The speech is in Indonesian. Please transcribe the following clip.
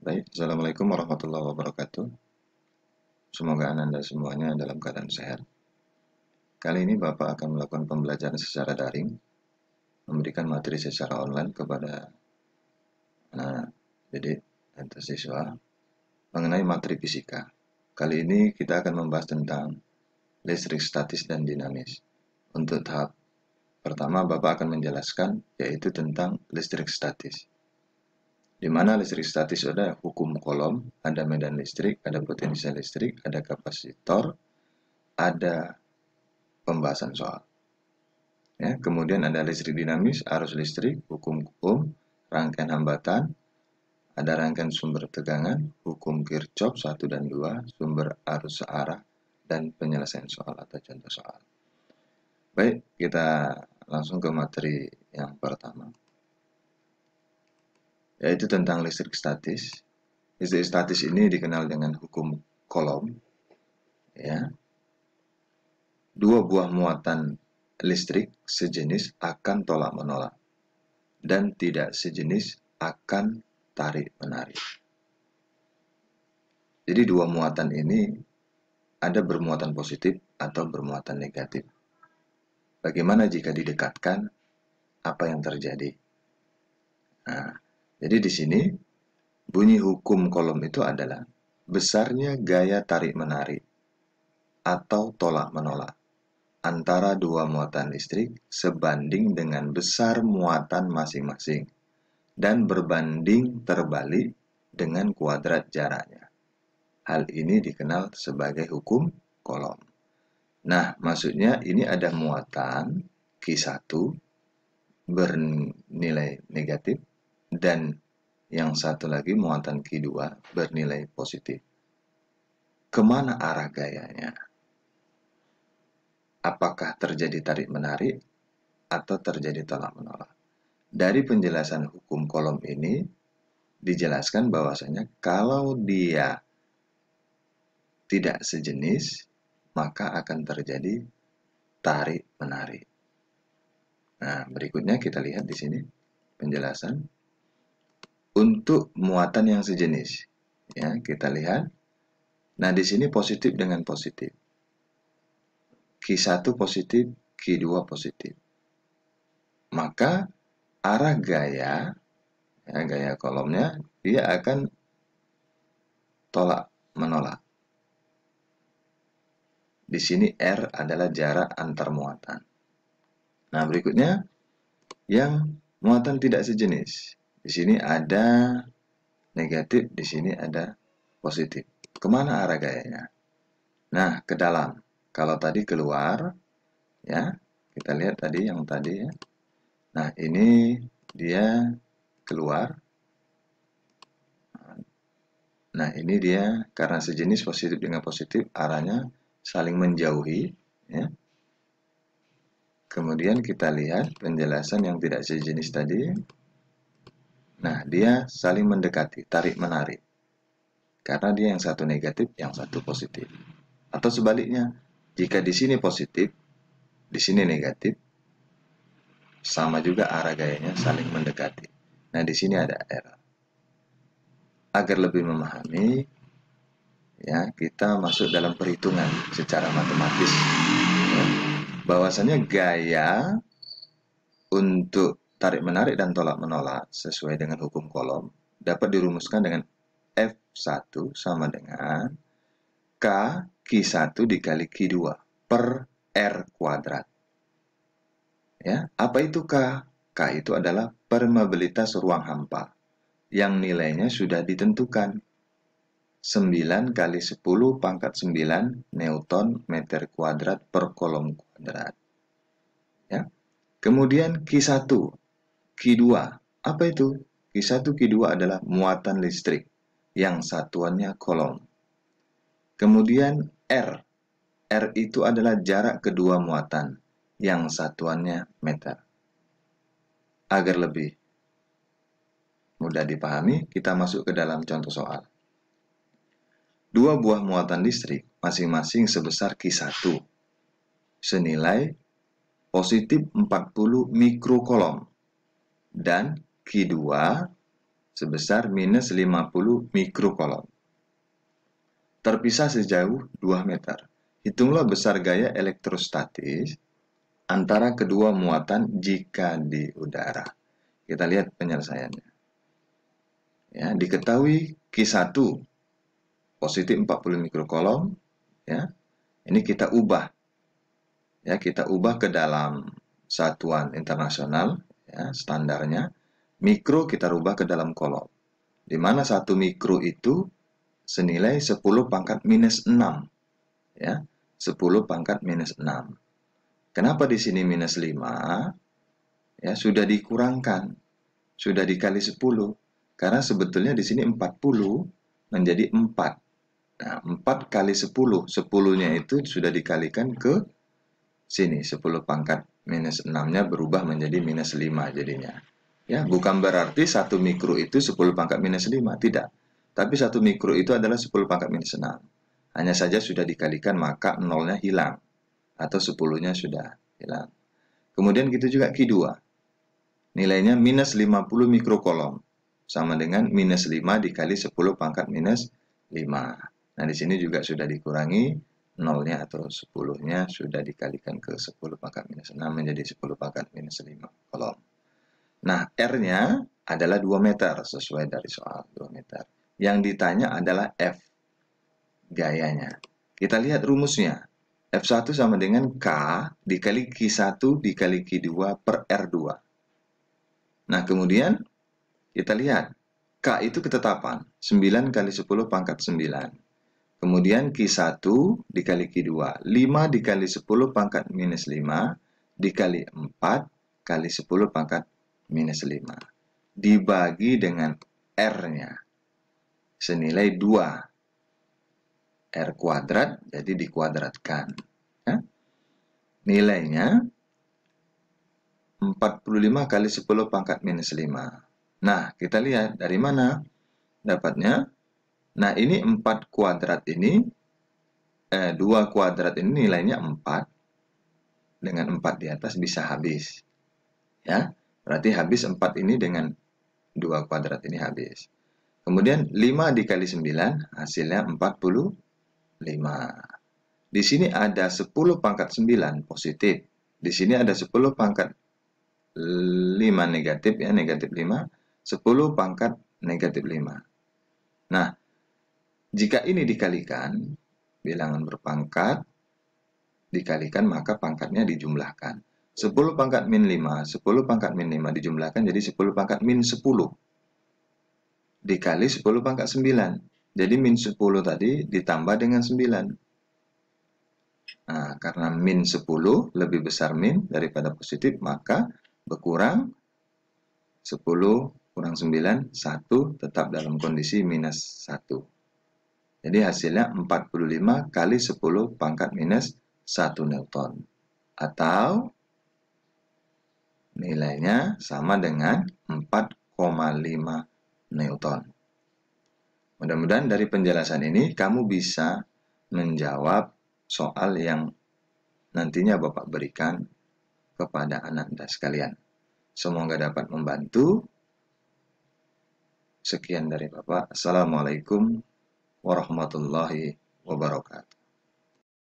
Baik, Assalamualaikum warahmatullahi wabarakatuh. Semoga Anda semuanya dalam keadaan sehat. Kali ini Bapak akan melakukan pembelajaran secara daring, memberikan materi secara online kepada anak didik atau siswa mengenai materi fisika. Kali ini kita akan membahas tentang listrik statis dan dinamis. Untuk tahap pertama, Bapak akan menjelaskan yaitu tentang listrik statis. Di mana listrik statis ada hukum Coulomb, ada medan listrik, ada potensial listrik, ada kapasitor, ada pembahasan soal. Ya, kemudian ada listrik dinamis, arus listrik, hukum Coulomb, rangkaian hambatan, ada rangkaian sumber tegangan, hukum Kirchhoff 1 dan 2, sumber arus searah, dan penyelesaian soal atau contoh soal. Baik, kita langsung ke materi yang pertama, yaitu tentang listrik statis. Listrik statis ini dikenal dengan hukum Coulomb. Ya. Dua buah muatan listrik sejenis akan tolak-menolak dan tidak sejenis akan tarik-menarik. Jadi dua muatan ini ada bermuatan positif atau bermuatan negatif. Bagaimana jika didekatkan? Apa yang terjadi? Nah, jadi di sini bunyi hukum Coulomb itu adalah besarnya gaya tarik-menarik atau tolak-menolak antara dua muatan listrik sebanding dengan besar muatan masing-masing dan berbanding terbalik dengan kuadrat jaraknya. Hal ini dikenal sebagai hukum Coulomb. Nah, maksudnya ini ada muatan Q1 bernilai negatif dan yang satu lagi muatan Q2 bernilai positif. Kemana arah gayanya? Apakah terjadi tarik-menarik atau terjadi tolak-menolak? Dari penjelasan hukum Coulomb ini dijelaskan bahwasanya kalau dia tidak sejenis, maka akan terjadi tarik-menarik. Nah, berikutnya kita lihat di sini penjelasan untuk muatan yang sejenis. Ya, kita lihat. Nah, di sini positif dengan positif. Q1 positif, Q2 positif. Maka arah gaya, ya, gaya Coulombnya, dia akan tolak-menolak. Di sini R adalah jarak antar muatan. Nah, berikutnya yang muatan tidak sejenis. Di sini ada negatif, di sini ada positif. Kemana arah gayanya? Nah, ke dalam. Kalau tadi keluar, ya, kita lihat tadi yang tadi ya. Nah, ini dia keluar. Nah, ini dia karena sejenis positif dengan positif, arahnya saling menjauhi. Ya. Kemudian kita lihat penjelasan yang tidak sejenis tadi. Nah, dia saling mendekati, tarik-menarik. Karena dia yang satu negatif, yang satu positif. Atau sebaliknya, jika di sini positif, di sini negatif, sama juga arah gayanya saling mendekati. Nah, di sini ada R. Agar lebih memahami, ya, kita masuk dalam perhitungan secara matematis. Ya, bahwasanya gaya untuk tarik-menarik dan tolak-menolak sesuai dengan hukum Coulomb dapat dirumuskan dengan F1 sama dengan K Q1 dikali Q2 per R kuadrat. Ya, apa itu K? K itu adalah permeabilitas ruang hampa yang nilainya sudah ditentukan. 9 kali 10 pangkat 9 Newton meter kuadrat per kolom kuadrat. Ya. Kemudian Q1, Q2, apa itu? Q1, Q2 adalah muatan listrik yang satuannya Coulomb. Kemudian R, R itu adalah jarak kedua muatan yang satuannya meter. Agar lebih mudah dipahami, kita masuk ke dalam contoh soal. Dua buah muatan listrik masing-masing sebesar Q1 senilai positif 40 mikrocoulomb dan Q2 sebesar minus 50 mikrokolom. Terpisah sejauh 2 meter. Hitunglah besar gaya elektrostatis antara kedua muatan jika di udara. Kita lihat penyelesaiannya. Ya, diketahui Q1 positif 40 mikrokolom, ya. Ini kita ubah. Ya, kita ubah ke dalam satuan internasional, ya, standarnya. Mikro kita rubah ke dalam kolom. Di mana 1 mikro itu senilai 10 pangkat minus 6. Ya, 10 pangkat minus 6. Kenapa di sini minus 5? Ya, sudah dikurangkan. Sudah dikali 10. Karena sebetulnya di sini 40 menjadi 4. Nah, 4 kali 10. 10-nya itu sudah dikalikan ke sini. 10 pangkat minus 6-nya berubah menjadi minus 5 jadinya. Ya, bukan berarti 1 mikro itu 10 pangkat minus 5. Tidak. Tapi 1 mikro itu adalah 10 pangkat minus 6. Hanya saja sudah dikalikan maka 0-nya hilang. Atau 10-nya sudah hilang. Kemudian gitu juga Q2. Nilainya minus 50 mikrokolom. Sama dengan minus 5 dikali 10 pangkat minus 5. Nah, di sini juga sudah dikurangi 0-nya atau 10-nya sudah dikalikan ke 10 pangkat minus 6 menjadi 10 pangkat minus 5 kolom. Nah, R-nya adalah 2 meter sesuai dari soal 2 meter. Yang ditanya adalah F gayanya. Kita lihat rumusnya. F1 sama dengan K dikali Q1 dikali Q2 per R2. Nah, kemudian kita lihat. K itu ketetapan. 9 kali 10 pangkat 9. Kemudian Q1 dikali Q2. 5 dikali 10 pangkat minus 5 dikali 4 kali 10 pangkat minus 5. Dibagi dengan R-nya. Senilai 2. R kuadrat, jadi dikuadratkan. Ya. Nilainya 45 kali 10 pangkat minus 5. Nah, kita lihat dari mana dapatnya. Nah, ini 4 kuadrat ini, 2 kuadrat ini nilainya 4. Dengan 4 di atas bisa habis. Ya, berarti habis 4 ini dengan 2 kuadrat ini habis. Kemudian 5 dikali 9 hasilnya 45. Di sini ada 10 pangkat 9 positif. Di sini ada 10 pangkat 5 negatif, ya, negatif 5. 10 pangkat negatif 5. Nah, jika ini dikalikan, bilangan berpangkat, dikalikan maka pangkatnya dijumlahkan. 10 pangkat min 5, 10 pangkat min 5 dijumlahkan jadi 10 pangkat min 10. Dikali 10 pangkat 9. Jadi min 10 tadi ditambah dengan 9. Nah, karena min 10 lebih besar min daripada positif, maka berkurang 10 kurang 9, 1 tetap dalam kondisi minus 1. Jadi hasilnya 45 kali 10 pangkat minus 1 Newton. Atau nilainya sama dengan 4,5 Newton. Mudah-mudahan dari penjelasan ini kamu bisa menjawab soal yang nantinya Bapak berikan kepada anak Anda sekalian. Semoga dapat membantu. Sekian dari Bapak. Assalamualaikum warahmatullahi wabarakatuh.